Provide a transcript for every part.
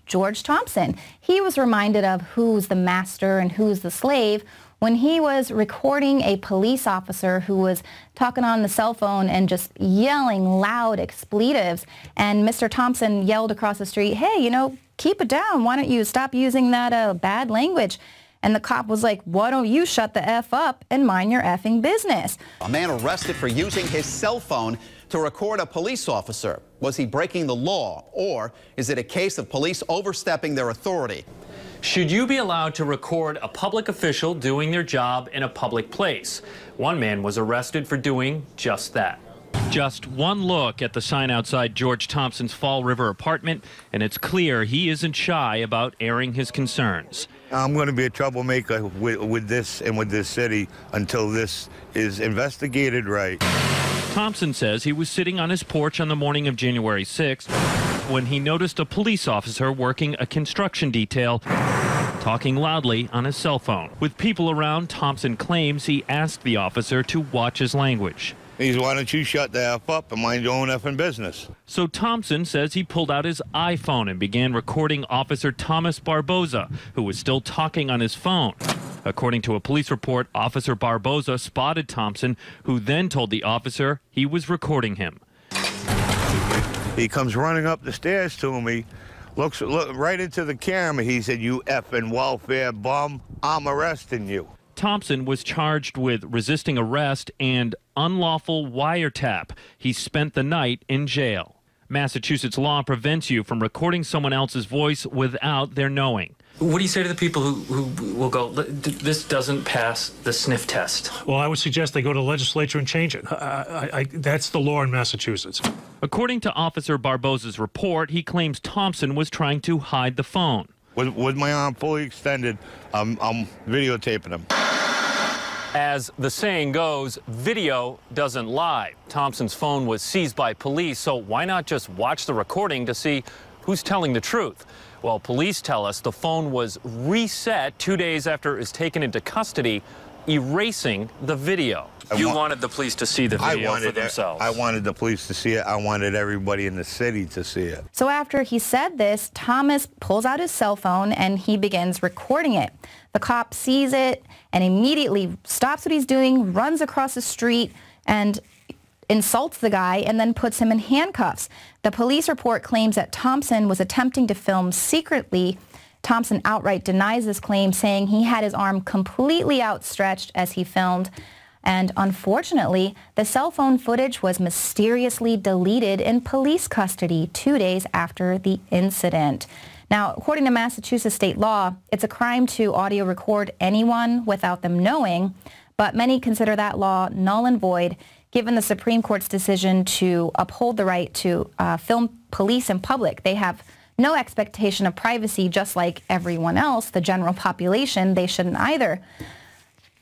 George Thompson. He was reminded of who's the master and who's the slave when he was recording a police officer who was talking on the cell phone and just yelling loud expletives. And Mr. Thompson yelled across the street, "Hey, you know, keep it down. Why don't you stop using that bad language?" And the cop was like, "Why don't you shut the F up and mind your effing business?" A man arrested for using his cell phone to record a police officer. Was he breaking the law, or is it a case of police overstepping their authority? Should you be allowed to record a public official doing their job in a public place? One man was arrested for doing just that. Just one look at the sign outside George Thompson's Fall River apartment, and it's clear he isn't shy about airing his concerns. I'm going to be a troublemaker with this and with this city until this is investigated right. Thompson says he was sitting on his porch on the morning of January 6th when he noticed a police officer working a construction detail talking loudly on his cell phone. With people around, Thompson claims he asked the officer to watch his language. Why don't you shut the F up and mind your own effing business? So Thompson says he pulled out his iPhone and began recording Officer Thomas Barboza, who was still talking on his phone. According to a police report, Officer Barboza spotted Thompson, who then told the officer he was recording him. He comes running up the stairs to me, looks right into the camera. He said, "You effing welfare bum, I'm arresting you." Thompson was charged with resisting arrest and unlawful wiretap. He spent the night in jail. Massachusetts law prevents you from recording someone else's voice without their knowing. What do you say to the people who will go, "This doesn't pass the sniff test"? Well, I would suggest they go to the legislature and change it. That's the law in Massachusetts. According to Officer Barboza's report, he claims Thompson was trying to hide the phone. With my arm fully extended, I'm videotaping him. As the saying goes, video doesn't lie. Thompson's phone was seized by police, so why not just watch the recording to see who's telling the truth? Well, police tell us the phone was reset 2 days after it was taken into custody, erasing the video. You wanted the police to see the video for themselves. I wanted the police to see it. I wanted everybody in the city to see it. So after he said this, Thomas pulls out his cell phone and he begins recording it. The cop sees it and immediately stops what he's doing, runs across the street and insults the guy and then puts him in handcuffs. The police report claims that Thompson was attempting to film secretly. Thompson outright denies this claim, saying he had his arm completely outstretched as he filmed. And unfortunately, the cell phone footage was mysteriously deleted in police custody 2 days after the incident. Now, according to Massachusetts state law, it's a crime to audio record anyone without them knowing, but many consider that law null and void, given the Supreme Court's decision to uphold the right to film police in public. They have no expectation of privacy, just like everyone else, the general population. They shouldn't either.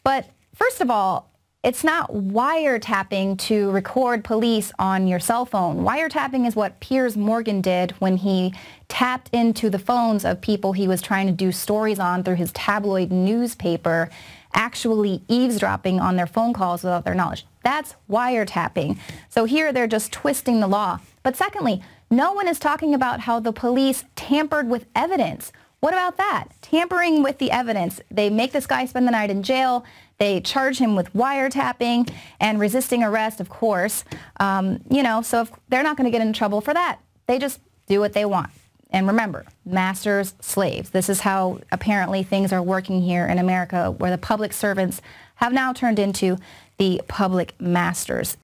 But first of all, it's not wiretapping to record police on your cell phone. Wiretapping is what Piers Morgan did when he tapped into the phones of people he was trying to do stories on through his tabloid newspaper, actually eavesdropping on their phone calls without their knowledge. That's wiretapping. So here they're just twisting the law. But secondly, no one is talking about how the police tampered with evidence. What about that? Tampering with the evidence. They make this guy spend the night in jail. They charge him with wiretapping and resisting arrest, of course. So if they're not going to get in trouble for that. They just do what they want. And remember, masters, slaves. This is how apparently things are working here in America, where the public servants have now turned into the public masters.